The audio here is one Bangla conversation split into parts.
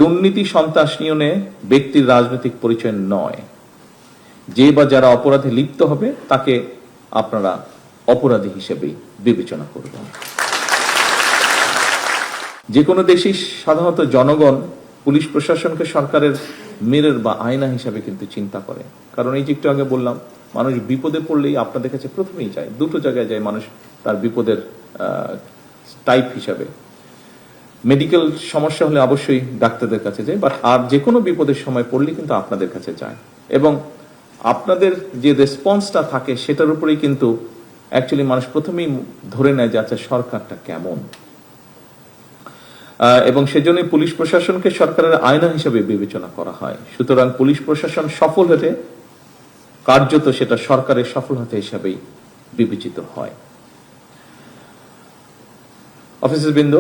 দুর্নীতি সন্ত্রাস নিয়নে ব্যক্তির রাজনৈতিক পরিচয় নয়। যে বা যারা অপরাধে লিপ্ত হবে তাকে আপনারা অপরাধী হিসেবেই বিবেচনা করবেন। যে কোনো দেশেই সাধারণত জনগণ পুলিশ প্রশাসনকে সরকারের মিরর বা আয়না হিসাবে কিন্তু চিন্তা করে। কারণ এই যে একটু আগে বললাম, মানুষ বিপদে পড়লেই আপনাদের কাছে প্রথমেই যায়, দুটো জায়গায় যায় মানুষ তার বিপদের টাইপ হিসাবে। মেডিকেল সমস্যা হলে অবশ্যই ডাক্তারদের কাছে যায়, বাট আর যে কোনো বিপদের সময় পড়লে কিন্তু আপনাদের কাছে যায়, এবং আপনাদের যে রেসপন্সটা থাকে সেটার উপরেই কিন্তু অ্যাকচুয়ালি মানুষ প্রথমেই ধরে নেয় যে আচ্ছা সরকারটা কেমন। এবং সেজন্যই পুলিশ প্রশাসনকে সরকারের আয়না হিসেবে বিবেচনা করা হয়। সুতরাং পুলিশ প্রশাসন সফল হতে কার্যত সেটা সরকারের সফলতা হিসাবেই বিবেচিত হয়। অফিসারবৃন্দ,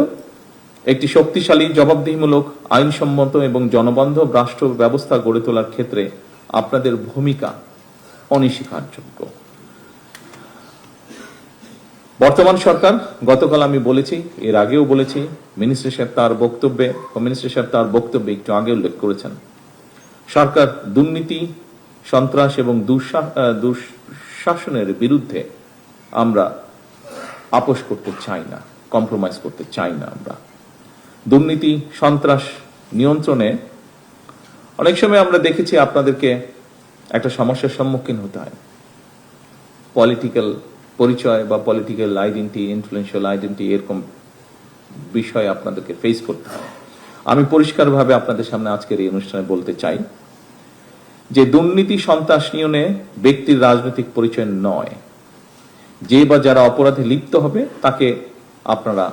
একটি শক্তিশালী, জবাবদিহিমূলক, আইনসম্মত এবং জনবান্ধব রাষ্ট্র ব্যবস্থা গড়ে তোলার ক্ষেত্রে আপনাদের ভূমিকা অনস্বীকারযোগ্য। বর্তমান সরকার, গতকাল আমি বলেছি, এর আগেও বলেছি, মিনিস্টার সাহেব তার বক্তব্যে একটু আগে উল্লেখ করেছেন, সরকার দুর্নীতি, সন্ত্রাস এবং দুঃশাসনের বিরুদ্ধে আমরা আপোষ করতে চাই না, কম্প্রোমাইজ করতে চাই না। আমরা দুর্নীতি, সন্ত্রাস নিয়ন্ত্রণে অনেক সময় আমরা দেখেছি আপনাদেরকে একটা সমস্যার সম্মুখীন হতে হয়। পলিটিক্যাল পরিচয় বা পলিটিক্যাল আইডেন্টি, ইনফ্লুয়েন্সিয়াল আইডেন্টি, এরকম বিষয় আপনাদেরকে ফেস করতে হয়। আমি পরিষ্কারভাবে আপনাদের সামনে আজকের এই অনুষ্ঠানে বলতে চাই যে দুর্নীতি সন্ত্রাস নিয়নে ব্যক্তির রাজনৈতিক পরিচয় নয়। যে বা যারা অপরাধে লিপ্ত হবে তাকে আপনারা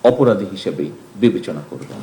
অপরাধী হিসেবেই বিবেচনা করবেন।